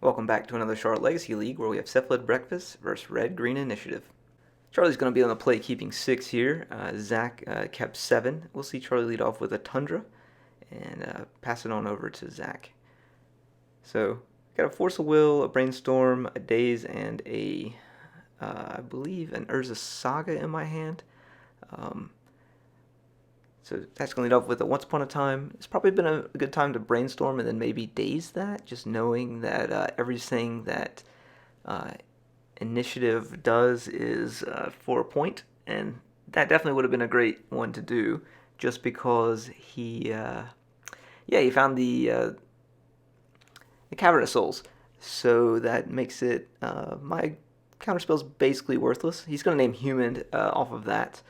Welcome back to another Charlotte Legacy League where we have Cephalid Breakfast versus Red Green Initiative. Charlie's going to be on the play keeping 6 here. Zach kept 7. We'll see Charlie lead off with a Tundra and pass it on over to Zach. So, got a Force of Will, a Brainstorm, a Daze, and I believe, an Urza Saga in my hand. So that's going to lead off with a Once Upon a Time. It's probably been a good time to brainstorm and then maybe daze that, just knowing that everything that uh, initiative does is for a point, and that definitely would have been a great one to do, just because he found the Cavern of Souls, so that makes it my counterspell's basically worthless. He's going to name Human off of that.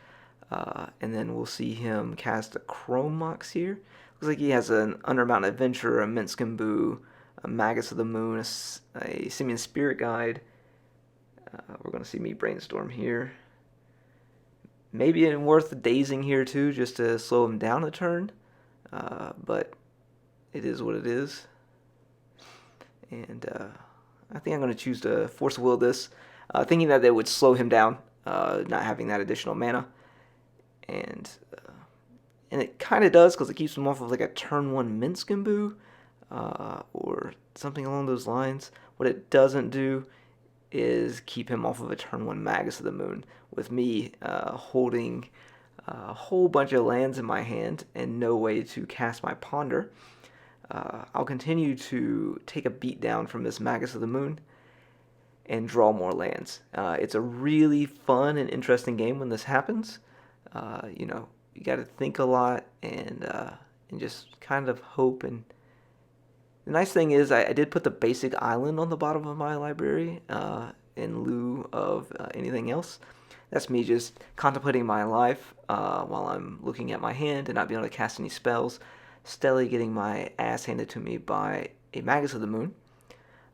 And then we'll see him cast a Chrome Mox here. Looks like he has an Undermountain Adventurer, a Minskimbu, a Magus of the Moon, a Simian Spirit Guide. We're going to see me brainstorm here. Maybe worth dazing here too, just to slow him down a turn. But it is what it is. And I think I'm going to choose to Force Will this, thinking that they would slow him down, not having that additional mana. And it kind of does, because it keeps him off of like a turn 1 Minskimbu or something along those lines. What it doesn't do is keep him off of a turn 1 Magus of the Moon, with me holding a whole bunch of lands in my hand and no way to cast my Ponder. I'll continue to take a beat down from this Magus of the Moon and draw more lands. It's a really fun and interesting game when this happens. You got to think a lot and just kind of hope. And the nice thing is, I did put the basic island on the bottom of my library in lieu of anything else. That's me just contemplating my life while I'm looking at my hand and not being able to cast any spells. Steadily getting my ass handed to me by a Magus of the Moon.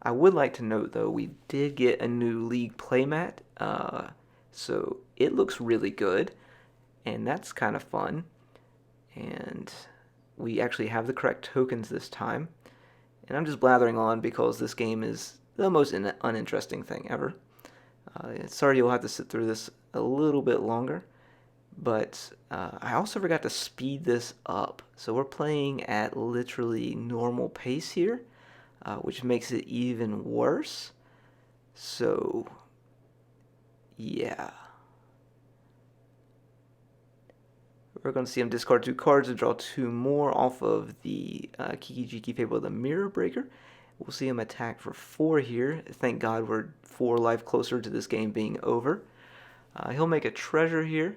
I would like to note, though, we did get a new League playmat, so it looks really good. And that's kind of fun. And we actually have the correct tokens this time. And I'm just blathering on because this game is the most uninteresting thing ever. Sorry you'll have to sit through this a little bit longer. But I also forgot to speed this up. So we're playing at literally normal pace here, which makes it even worse. So, yeah. We're going to see him discard 2 cards and draw 2 more off of the Kiki Jiki Fable of the Mirror Breaker. We'll see him attack for 4 here. Thank God we're 4 life closer to this game being over. He'll make a treasure here.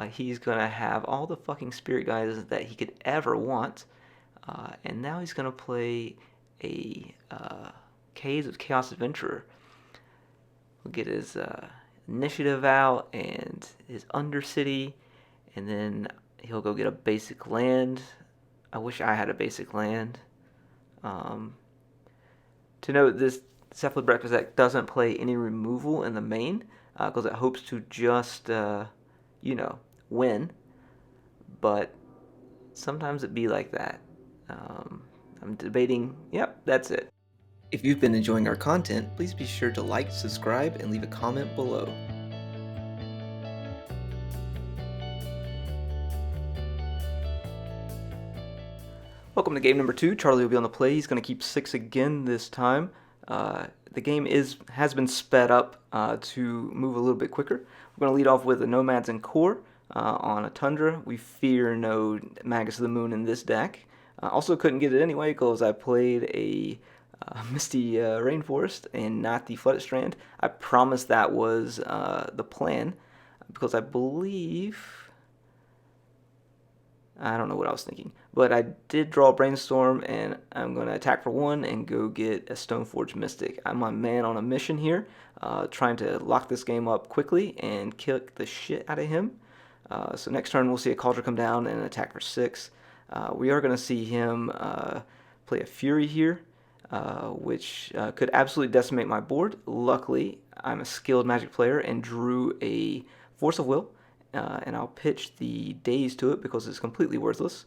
He's going to have all the fucking spirit guides that he could ever want. And now he's going to play a Caves of Chaos Adventurer. We'll get his initiative out and his Undercity. And then he'll go get a basic land. I wish I had a basic land. To note, this Cephalid Breakfast deck doesn't play any removal in the main, because it hopes to just, win. But sometimes it be like that. I'm debating, yep, that's it. If you've been enjoying our content, please be sure to like, subscribe, and leave a comment below. Welcome to game number 2. Charlie will be on the play. He's going to keep 6 again this time. The game has been sped up to move a little bit quicker. We're going to lead off with the Nomads and Core on a Tundra. We fear no Magus of the Moon in this deck. Also couldn't get it anyway because I played a Misty Rainforest and not the Flooded Strand. I promised that was the plan because I believe... I don't know what I was thinking, but I did draw a Brainstorm, and I'm going to attack for 1 and go get a Stoneforge Mystic. I'm a man on a mission here, trying to lock this game up quickly and kick the shit out of him. So next turn we'll see a Cauldron come down and attack for 6. We are going to see him play a Fury here, which could absolutely decimate my board. Luckily, I'm a skilled Magic player and drew a Force of Will. And I'll pitch the Daze to it because it's completely worthless.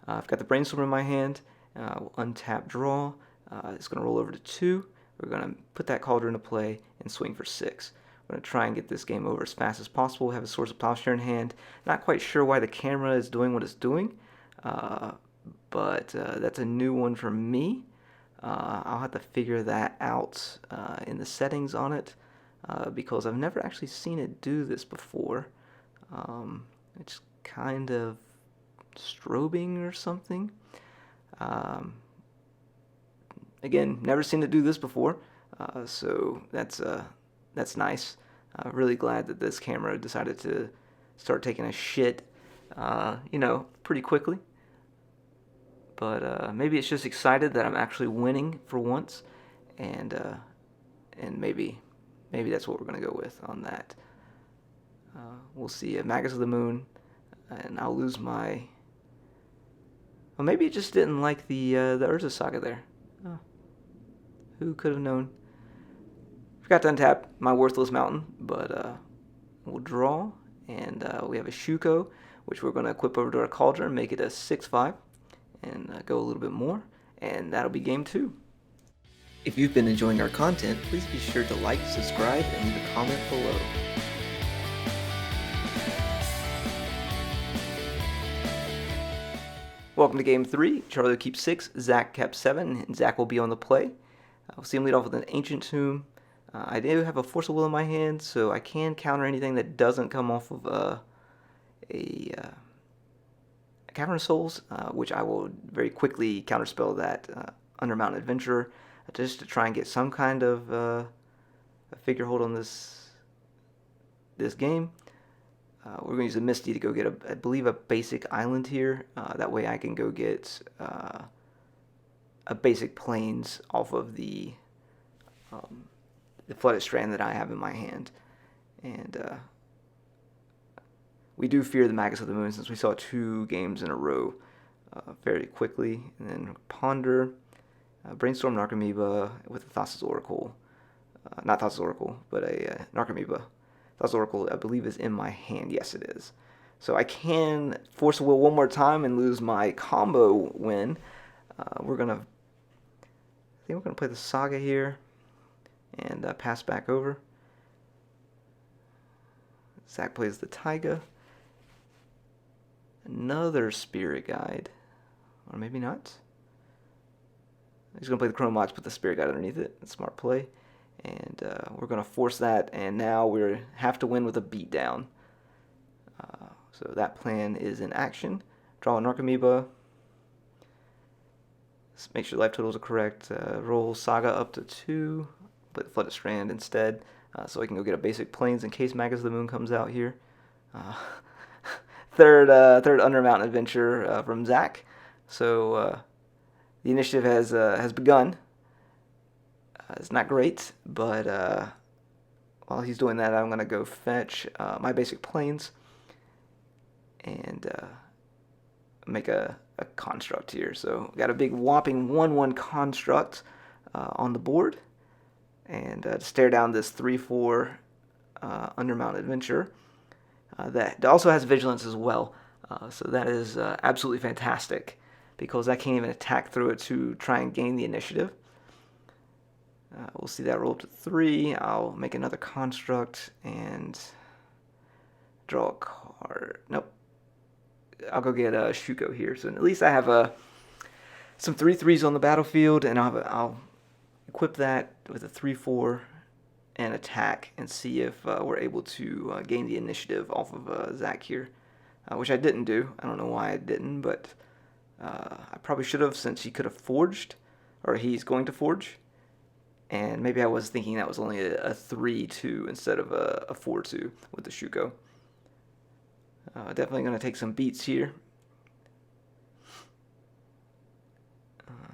I've got the Brainstorm in my hand. We'll untap draw. It's going to roll over to 2. We're going to put that Cauldron into play and swing for 6. We're going to try and get this game over as fast as possible, have a Swords of Plowshare in hand. Not quite sure why the camera is doing what it's doing, but that's a new one for me. I'll have to figure that out in the settings on it, because I've never actually seen it do this before. It's kind of strobing or something. Again, never seen it do this before, so that's nice. Really glad that this camera decided to start taking a shit, pretty quickly. But maybe it's just excited that I'm actually winning for once, and maybe that's what we're gonna go with on that. We'll see. Magus of the Moon, and I'll lose my. Well, maybe it just didn't like the Urza Saga there. Oh. Who could have known? Forgot to untap my worthless mountain, but we'll draw, and we have a Shuko, which we're going to equip over to our Cauldron, make it a 6/5, and go a little bit more, and that'll be game 2. If you've been enjoying our content, please be sure to like, subscribe, and leave a comment below. Welcome to game 3. Charlie will keep 6, Zach kept 7, and Zach will be on the play. We'll see him lead off with an Ancient Tomb. I do have a Force of Will in my hand, so I can counter anything that doesn't come off of a Cavern of Souls, which I will very quickly counterspell that Undermountain Adventurer, just to try and get some kind of a figure hold on this game. We're going to use a Misty to go get, I believe, a basic island here. That way I can go get a basic plains off of the Flooded Strand that I have in my hand. And we do fear the Magus of the Moon, since we saw 2 games in a row fairly quickly. And then Ponder, Brainstorm Narcomoeba with a Thassa's Oracle. Not Thassa's Oracle, but a Narcomoeba. Thassa's Oracle, I believe, is in my hand. Yes, it is. So I can Force of Will one more time and lose my combo win. I think we're gonna play the Saga here and pass back over. Zach plays the Taiga. Another Spirit Guide, or maybe not. He's gonna play the Chrono Mox, put the Spirit Guide underneath it. That's smart play. And we're going to force that, and now we have to win with a beatdown. So that plan is in action. Draw a Narcomoeba. Let's make sure life totals are correct. Roll Saga up to 2. Play the Flooded Strand instead, so I can go get a basic plains in case Magus of the Moon comes out here. Third Undermountain Adventure from Zach. So the initiative has begun. It's not great, but while he's doing that, I'm going to go fetch my basic plains and make a construct here. So got a big whopping 1/1 construct on the board, and to stare down this 3/4 Undermountain Adventure that also has vigilance as well. So that is absolutely fantastic, because I can't even attack through it to try and gain the initiative. We'll see that roll up to 3. I'll make another construct and draw a card. Nope. I'll go get a Shuko here. So at least I have some 3/3s on the battlefield, and I'll equip that with a 3/4 and attack, and see if we're able to gain the initiative off of Zach here, which I didn't do. I don't know why I didn't, but I probably should have, since he could have forged, or he's going to forge. And maybe I was thinking that was only a 3/2 instead of a 4/2 with the Shuko. Definitely going to take some beats here.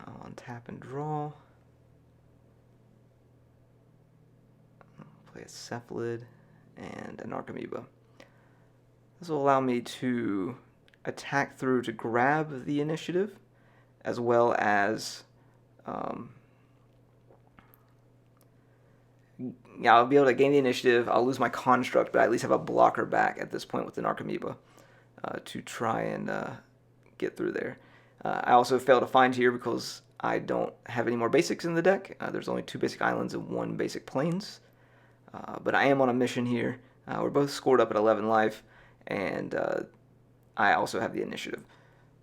I'll untap and draw. Play a Cephalid and an Narcomoeba. This will allow me to attack through to grab the initiative, as well as I'll be able to gain the initiative. I'll lose my construct, but I at least have a blocker back at this point with the Narcomoeba to try and get through there. I also failed to find here because I don't have any more basics in the deck. There's only 2 basic islands and 1 basic plains. But I am on a mission here. We're both scored up at 11 life, and I also have the initiative.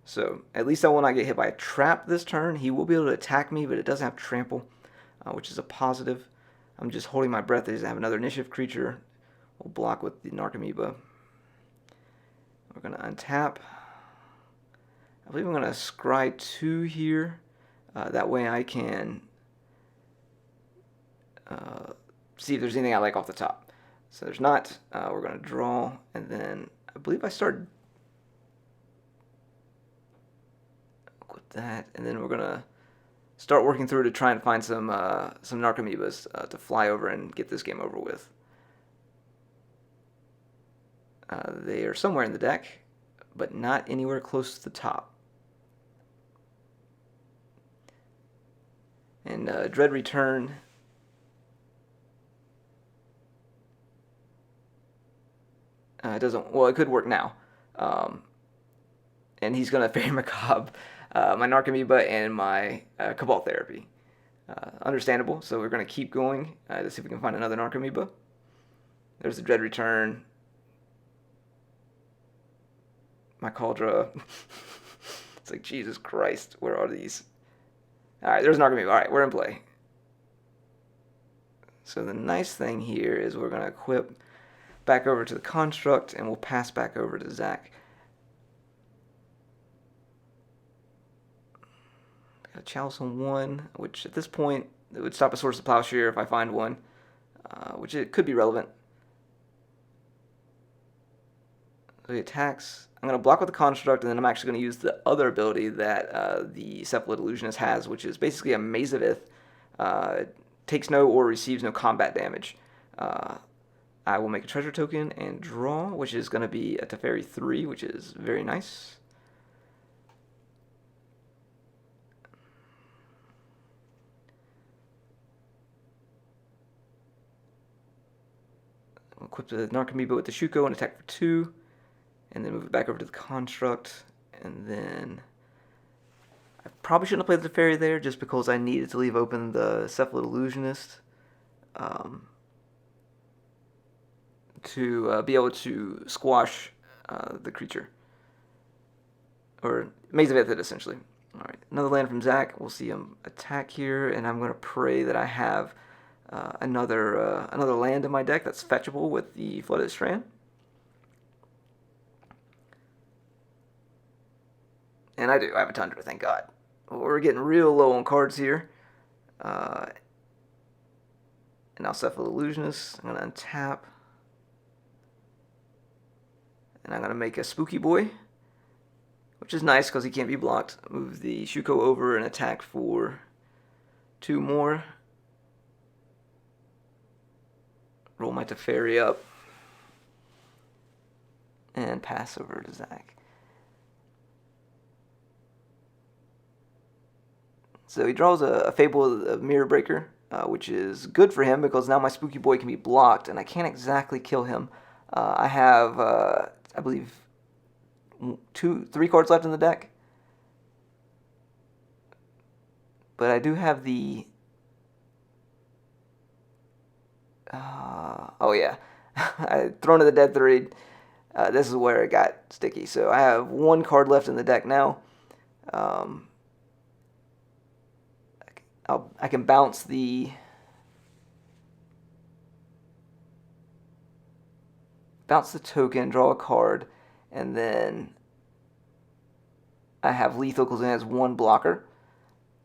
So at least I will not get hit by a trap this turn. He will be able to attack me, but it doesn't have trample, which is a positive. I'm just holding my breath as I have another initiative creature. We'll block with the Narcomoeba. We're going to untap. I believe I'm going to scry 2 here. That way I can see if there's anything I like off the top. So there's not. We're going to draw, and then I believe I start with that, and then we're going to start working through to try and find some Narcomoebas to fly over and get this game over with. They are somewhere in the deck, but not anywhere close to the top. And Dread Return. It doesn't. Well, it could work now. And he's gonna Fairy Macabre, my Narcomoeba, and my Cabal Therapy. Understandable. So we're gonna keep going to see if we can find another Narcomoeba. There's the Dread Return. My Cauldra. It's like, Jesus Christ, where are these? Alright, there's Narcomoeba. Alright, we're in play. So the nice thing here is we're going to equip back over to the Construct, and we'll pass back over to Zach. Got a Chalice on 1, which at this point, it would stop a Source of Plowshare if I find one, which it could be relevant. So he attacks. I'm going to block with the Construct, and then I'm actually going to use the other ability that the Cephalid Illusionist has, which is basically a Maze of Ith. Takes no or receives no combat damage. I will make a treasure token and draw, which is going to be a Teferi 3, which is very nice. I'll equip the Narcomoeba with the Shuko and attack for 2. And then move it back over to the Construct, and then I probably shouldn't have played the Teferi there just because I needed to leave open the Cephalid Illusionist to be able to squash the creature, or Maze of Ith, essentially. All right, another land from Zach. We'll see him attack here, and I'm going to pray that I have another land in my deck that's fetchable with the Flooded Strand. And I do. I have a Tundra, thank God. Well, we're getting real low on cards here. And now Cephalid Illusionist. I'm going to untap. And I'm going to make a Spooky Boy, which is nice because he can't be blocked. Move the Shuko over and attack for 2 more. Roll my Teferi up. And pass over to Zach. So he draws a Fable of Mirror Breaker, which is good for him because now my Spooky Boy can be blocked, and I can't exactly kill him. I have, I believe, 3 cards left in the deck. But I do have the... oh yeah, I Throne of the Dead 3. This is where it got sticky. So I have 1 card left in the deck now. I can bounce the token, draw a card, and then I have lethal because it has 1 blocker.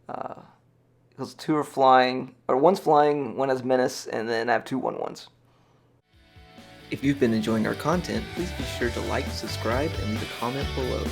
Because 2 are flying, or 1's flying, 1 has menace, and then I have 2 1/1s. If you've been enjoying our content, please be sure to like, subscribe, and leave a comment below.